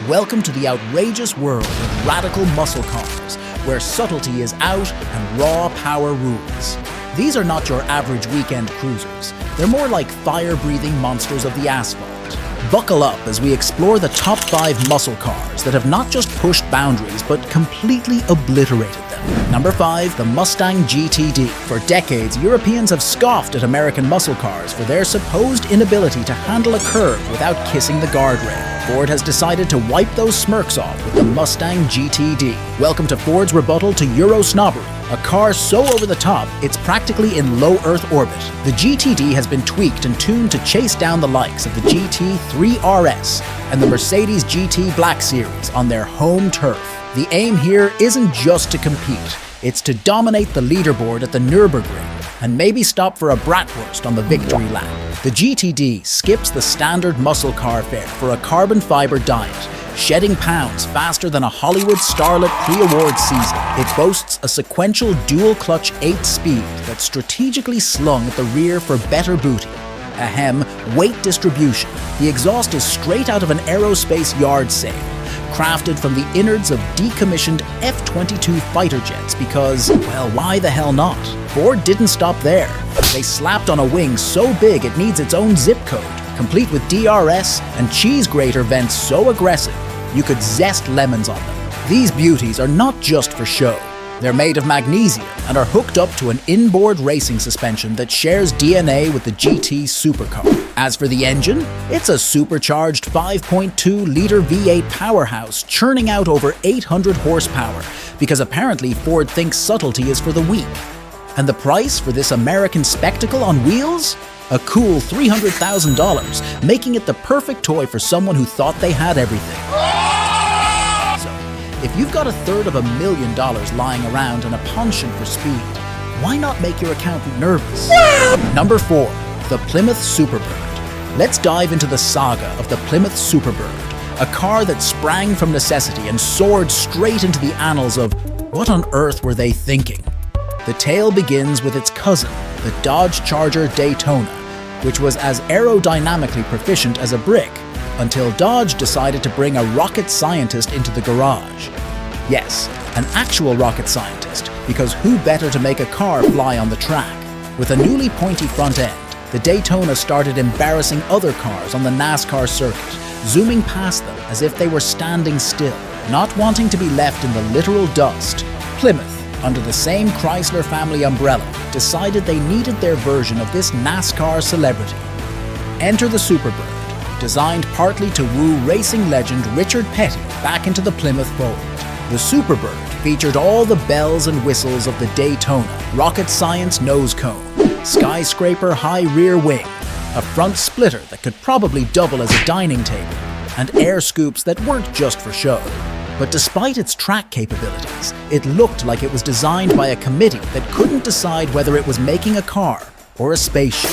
Welcome to the outrageous world of radical muscle cars, where subtlety is out and raw power rules. These are not your average weekend cruisers. They're more like fire-breathing monsters of the asphalt. Buckle up as we explore the top 5 muscle cars that have not just pushed boundaries, but completely obliterated them. Number 5, the Mustang GTD. For decades, Europeans have scoffed at American muscle cars for their supposed inability to handle a curve without kissing the guardrail. Ford has decided to wipe those smirks off with the Mustang GTD. Welcome to Ford's rebuttal to Euro snobbery. A car so over the top, it's practically in low Earth orbit. The GTD has been tweaked and tuned to chase down the likes of the GT3 RS and the Mercedes GT Black Series on their home turf. The aim here isn't just to compete, it's to dominate the leaderboard at the Nürburgring and maybe stop for a bratwurst on the victory lap. The GTD skips the standard muscle car fare for a carbon fiber diet, shedding pounds faster than a Hollywood starlet pre-award season. It boasts a sequential dual-clutch 8-speed that's strategically slung at the rear for better booty. Ahem, weight distribution. The exhaust is straight out of an aerospace yard sale, crafted from the innards of decommissioned F-22 fighter jets because, well, why the hell not? Ford didn't stop there. They slapped on a wing so big it needs its own zip code, complete with DRS and cheese grater vents so aggressive you could zest lemons on them. These beauties are not just for show. They're made of magnesium and are hooked up to an inboard racing suspension that shares DNA with the GT supercar. As for the engine, it's a supercharged 5.2-liter V8 powerhouse churning out over 800 horsepower because apparently Ford thinks subtlety is for the weak. And the price for this American spectacle on wheels? A cool $300,000, making it the perfect toy for someone who thought they had everything. So, if you've got $250,000 lying around and a penchant for speed, why not make your accountant nervous? Number 4, the Plymouth Superbird. Let's dive into the saga of the Plymouth Superbird, a car that sprang from necessity and soared straight into the annals of what on earth were they thinking? The tale begins with its cousin, the Dodge Charger Daytona, which was as aerodynamically proficient as a brick, until Dodge decided to bring a rocket scientist into the garage. Yes, an actual rocket scientist, because who better to make a car fly on the track? With a newly pointy front end, the Daytona started embarrassing other cars on the NASCAR circuit, zooming past them as if they were standing still, not wanting to be left in the literal dust. Plymouth, under the same Chrysler family umbrella, decided they needed their version of this NASCAR celebrity. Enter the Superbird, designed partly to woo racing legend Richard Petty back into the Plymouth fold. The Superbird featured all the bells and whistles of the Daytona: rocket science nose cone, skyscraper high rear wing, a front splitter that could probably double as a dining table, and air scoops that weren't just for show. But despite its track capabilities, it looked like it was designed by a committee that couldn't decide whether it was making a car or a spaceship.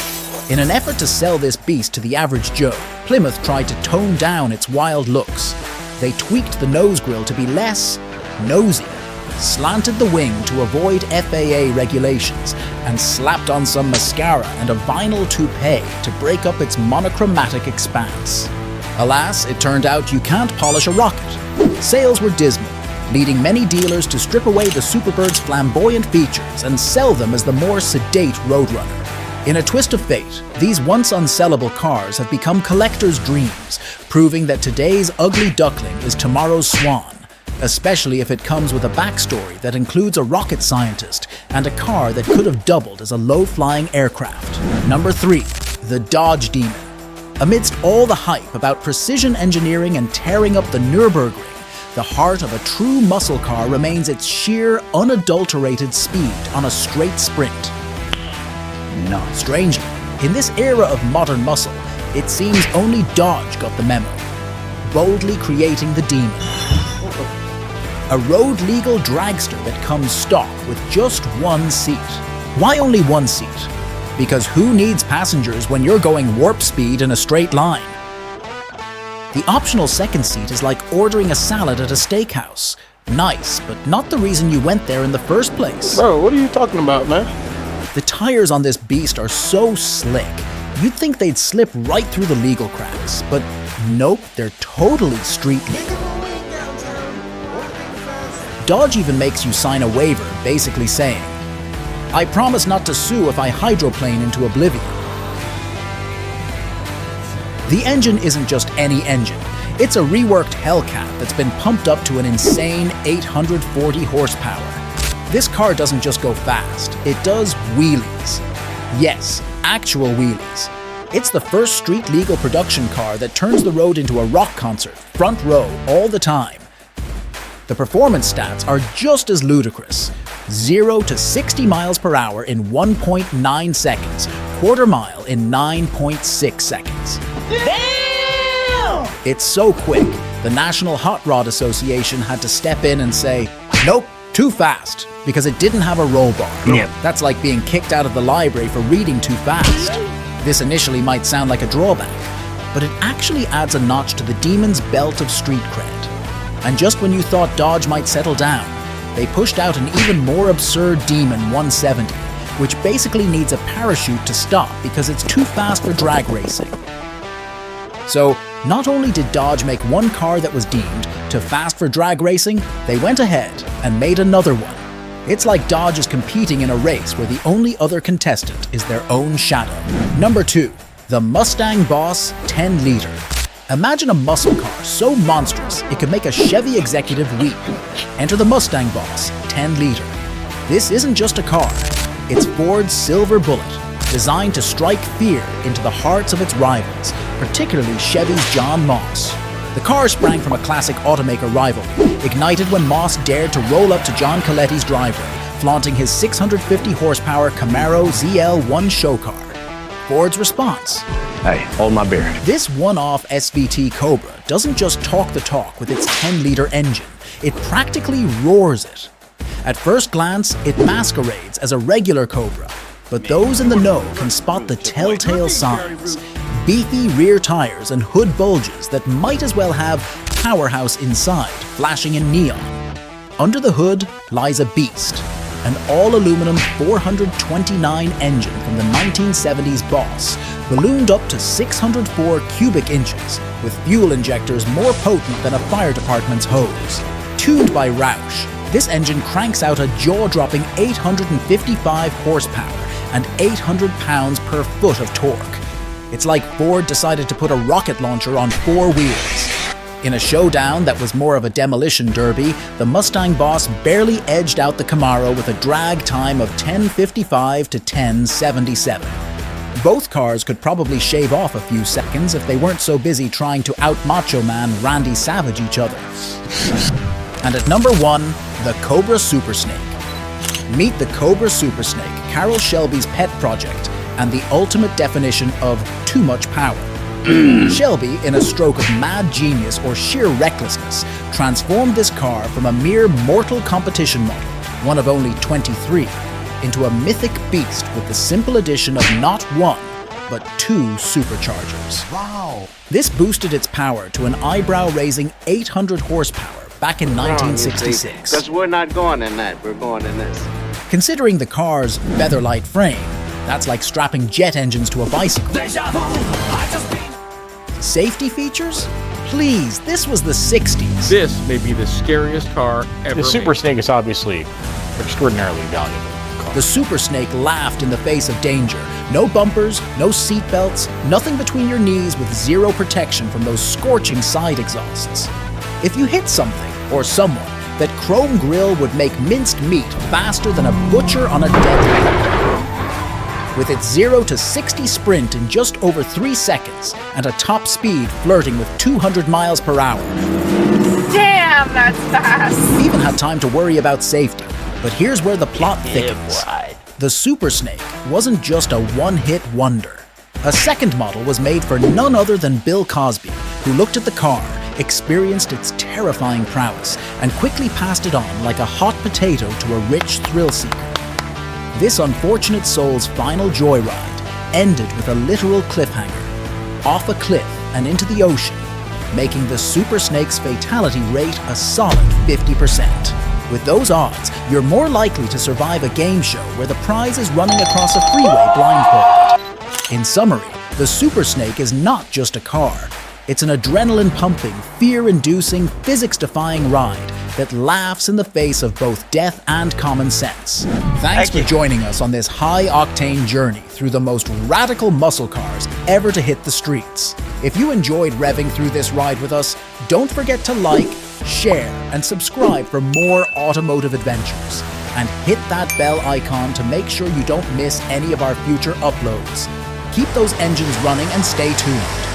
In an effort to sell this beast to the average Joe, Plymouth tried to tone down its wild looks. They tweaked the nose grille to be less nosy, slanted the wing to avoid FAA regulations, and slapped on some mascara and a vinyl toupee to break up its monochromatic expanse. Alas, it turned out you can't polish a rocket. Sales were dismal, leading many dealers to strip away the Superbird's flamboyant features and sell them as the more sedate Roadrunner. In a twist of fate, these once unsellable cars have become collectors' dreams, proving that today's ugly duckling is tomorrow's swan, especially if it comes with a backstory that includes a rocket scientist and a car that could have doubled as a low-flying aircraft. Number 3, the Dodge Demon. Amidst all the hype about precision engineering and tearing up the Nürburgring, the heart of a true muscle car remains its sheer, unadulterated speed on a straight sprint. No. Strangely, in this era of modern muscle, it seems only Dodge got the memo, boldly creating the Demon. A road-legal dragster that comes stock with just one seat. Why only one seat? Because who needs passengers when you're going warp speed in a straight line? The optional second seat is like ordering a salad at a steakhouse. Nice, but not the reason you went there in the first place. Bro, what are you talking about, man? The tires on this beast are so slick, you'd think they'd slip right through the legal cracks. But nope, they're totally street legal. Dodge even makes you sign a waiver basically saying, "I promise not to sue if I hydroplane into oblivion." The engine isn't just any engine. It's a reworked Hellcat that's been pumped up to an insane 840 horsepower. This car doesn't just go fast, it does wheelies. Yes, actual wheelies. It's the first street-legal production car that turns the road into a rock concert, front row, all the time. The performance stats are just as ludicrous. 0 to 60 miles per hour in 1.9 seconds, quarter mile in 9.6 seconds. Damn! It's so quick, the National Hot Rod Association had to step in and say, "Nope, too fast," because it didn't have a roll bar. Yep. That's like being kicked out of the library for reading too fast. This initially might sound like a drawback, but it actually adds a notch to the demon's belt of street cred. And just when you thought Dodge might settle down, they pushed out an even more absurd Demon 170, which basically needs a parachute to stop because it's too fast for drag racing. So, not only did Dodge make one car that was deemed too fast for drag racing, they went ahead and made another one. It's like Dodge is competing in a race where the only other contestant is their own shadow. Number 2, the Mustang Boss 10-liter. Imagine a muscle car so monstrous it could make a Chevy executive weep. Enter the Mustang Boss 10-liter. This isn't just a car, it's Ford's Silver Bullet, designed to strike fear into the hearts of its rivals, particularly Chevy's John Moss. The car sprang from a classic automaker rivalry, ignited when Moss dared to roll up to John Coletti's driveway, flaunting his 650 horsepower Camaro ZL1 show car. Ford's response: Hey, hold my beer. This one-off SVT Cobra doesn't just talk the talk with its 10-liter engine, it practically roars it. At first glance, it masquerades as a regular Cobra, but those in the know can spot the telltale signs. Beefy rear tires and hood bulges that might as well have Powerhouse inside, flashing in neon. Under the hood lies a beast, an all-aluminum 429 engine from the 1970s Boss, ballooned up to 604 cubic inches, with fuel injectors more potent than a fire department's hose. Tuned by Roush, this engine cranks out a jaw-dropping 855 horsepower and 800 pounds per foot of torque. It's like Ford decided to put a rocket launcher on 4 wheels. In a showdown that was more of a demolition derby, the Mustang Boss barely edged out the Camaro with a drag time of 10:55 to 10:77. Both cars could probably shave off a few seconds if they weren't so busy trying to out-Macho Man Randy Savage each other. And at number 1, the Cobra Super Snake. Meet the Cobra Super Snake, Carroll Shelby's pet project, and the ultimate definition of too much power. Shelby, in a stroke of mad genius or sheer recklessness, transformed this car from a mere mortal competition model, one of only 23, into a mythic beast with the simple addition of not 1, but 2 superchargers. Wow. This boosted its power to an eyebrow-raising 800 horsepower back in 1966. Because we're not going in that, we're going in this. Considering the car's featherlight frame, that's like strapping jet engines to a bicycle. Safety features? Please, this was the 60s. This may be the scariest car ever The Super made. Snake is obviously extraordinarily valuable. The Super Snake laughed in the face of danger. No bumpers, no seat belts, nothing between your knees with zero protection from those scorching side exhausts. If you hit something, or someone, that chrome grille would make minced meat faster than a butcher on a deadline. With its 0 to 60 sprint in just over 3 seconds and a top speed flirting with 200 miles per hour. Damn, that's fast. We even had time to worry about safety, but here's where the plot thickens. The Super Snake wasn't just a one-hit wonder. A second model was made for none other than Bill Cosby, who looked at the car, experienced its terrifying prowess, and quickly passed it on like a hot potato to a rich thrill seeker. This unfortunate soul's final joyride ended with a literal cliffhanger, off a cliff and into the ocean, making the Super Snake's fatality rate a solid 50%. With those odds, you're more likely to survive a game show where the prize is running across a freeway blindfolded. In summary, the Super Snake is not just a car, It's an adrenaline-pumping, fear-inducing, physics-defying ride that laughs in the face of both death and common sense. Thanks for joining us on this high-octane journey through the most radical muscle cars ever to hit the streets. If you enjoyed revving through this ride with us, don't forget to like, share, and subscribe for more automotive adventures. And hit that bell icon to make sure you don't miss any of our future uploads. Keep those engines running and stay tuned.